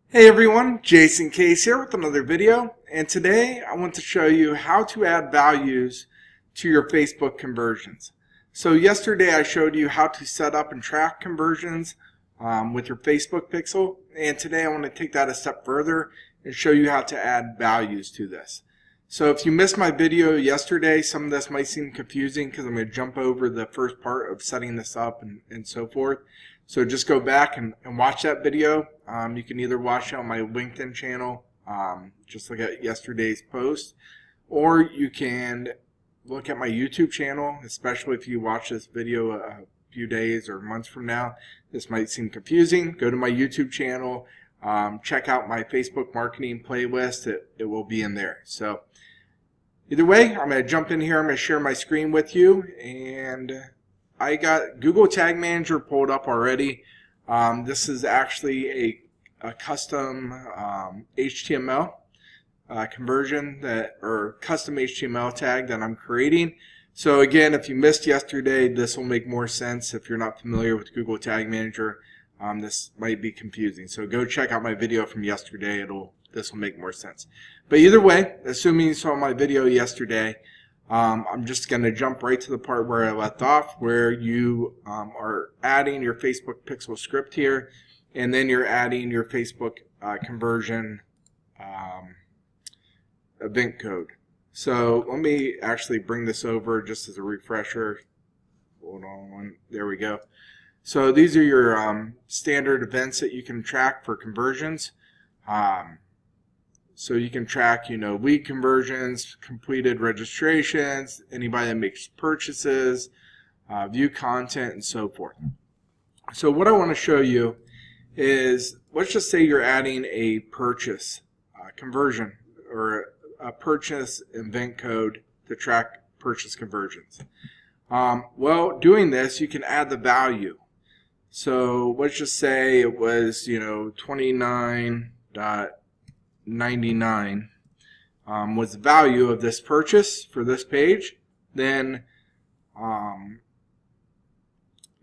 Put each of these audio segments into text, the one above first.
Hey everyone, Jason Case here with another video, and today I want to show you how to add values to your Facebook conversions. So yesterday I showed you how to set up and track conversions with your Facebook pixel, and today I want to take that a step further and show you how to add values to this. So if you missed my video yesterday, some of this might seem confusing because I'm going to jump over the first part of setting this up and so forth. So just go back and watch that video. You can either watch it on my LinkedIn channel, just look at yesterday's post, or you can look at my YouTube channel, especially if you watch this video a few days or months from now. This might seem confusing. Go to my YouTube channel, check out my Facebook marketing playlist. It will be in there. So either way, I'm going to jump in here. I'm going to share my screen with you, and I got Google Tag Manager pulled up already. This is actually a custom HTML conversion or custom HTML tag that I'm creating. So again, if you missed yesterday, this will make more sense. If you're not familiar with Google Tag Manager, this might be confusing. So go check out my video from yesterday. This will make more sense. But either way, assuming you saw my video yesterday, I'm just going to jump right to the part where I left off, where you are adding your Facebook pixel script here, and then you're adding your Facebook conversion event code. So let me actually bring this over just as a refresher. Hold on, there we go. So these are your standard events that you can track for conversions. So you can track, lead conversions, completed registrations, anybody that makes purchases, view content, and so forth. So what I want to show you is, let's just say you're adding a purchase conversion or a purchase event code to track purchase conversions. Well, doing this, you can add the value. So let's just say it was, 29.99 was the value of this purchase for this page. Then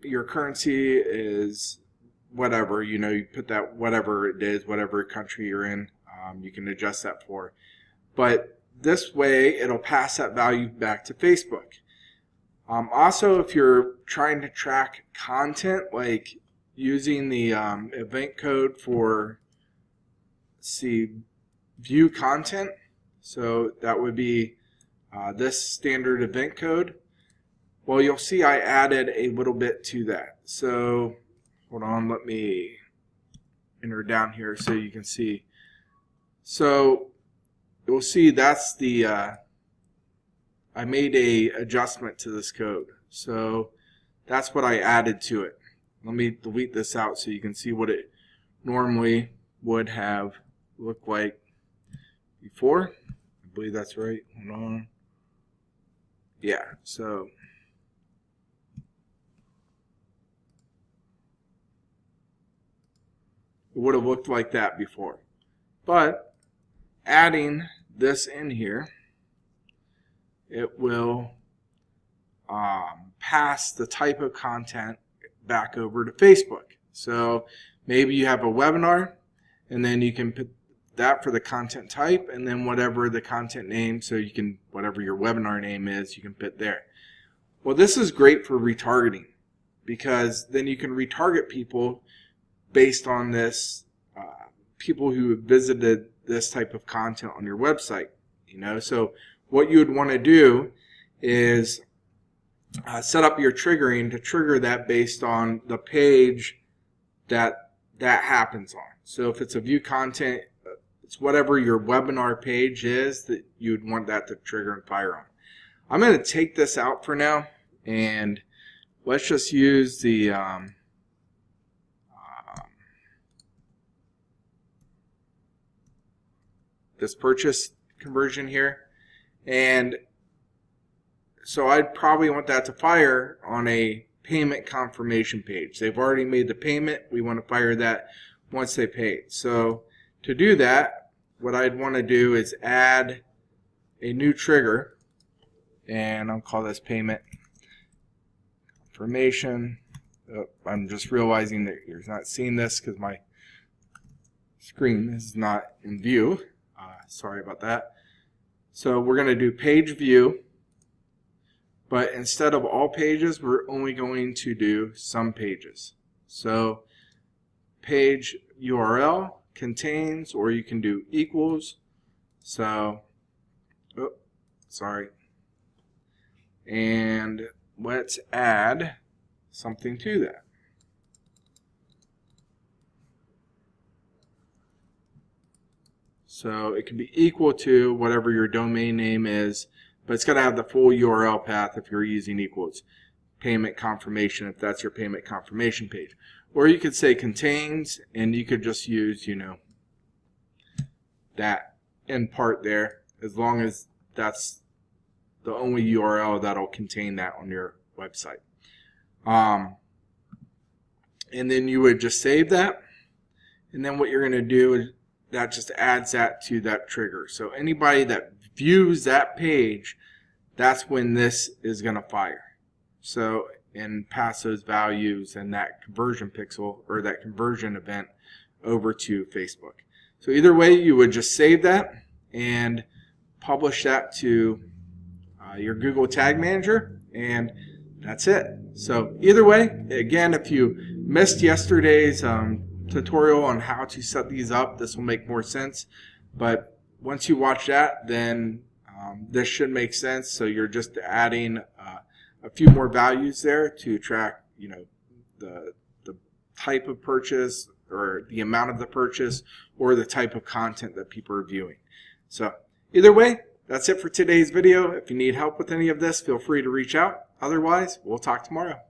your currency is whatever, you put that whatever it is, whatever country you're in, you can adjust that for. But this way it'll pass that value back to Facebook. Also, if you're trying to track content, like using the event code for, view content, so that would be this standard event code. Well, you'll see I added a little bit to that. So hold on, let me enter down here so you can see. So you'll see that's the I made a adjustment to this code. So that's what I added to it. Let me delete this out so you can see what it normally would have looked like before. I believe that's right. Hold on. Yeah, so it would have looked like that before. But adding this in here, it will pass the type of content back over to Facebook. So maybe you have a webinar, and then you can put that for the content type, and then whatever the content name, so you can, whatever your webinar name is, you can put there. Well, this is great for retargeting, because then you can retarget people based on this, people who have visited this type of content on your website. So what you would want to do is set up your triggering to trigger that based on the page that happens on. So if it's a view content, it's whatever your webinar page is that you'd want that to trigger and fire on. I'm going to take this out for now, and let's just use the this purchase conversion here. And so I'd probably want that to fire on a payment confirmation page. They've already made the payment. We want to fire that once they pay. So to do that, what I'd want to do is add a new trigger, and I'll call this payment confirmation. I'm just realizing that you're not seeing this because my screen is not in view. Sorry about that. So we're going to do page view, but instead of all pages, we're only going to do some pages. So page URL contains, or you can do equals. So, and let's add something to that. So it can be equal to whatever your domain name is, but it's got to have the full URL path if you're using equals. Payment confirmation if that's your payment confirmation page. Or you could say contains, and you could just use, that end part there, as long as that's the only URL that'll contain that on your website. And then you would just save that, and then what you're going to do is that just adds that to that trigger. So anybody that views that page, that's when this is going to fire. So, and pass those values and that conversion pixel or that conversion event over to Facebook. So either way, you would just save that and publish that to your Google Tag Manager, and that's it. So either way, again, if you missed yesterday's tutorial on how to set these up, this will make more sense. But once you watch that, then this should make sense. So you're just adding a few more values there to track, the type of purchase or the amount of the purchase or the type of content that people are viewing. So either way, that's it for today's video. If you need help with any of this, feel free to reach out. Otherwise, we'll talk tomorrow.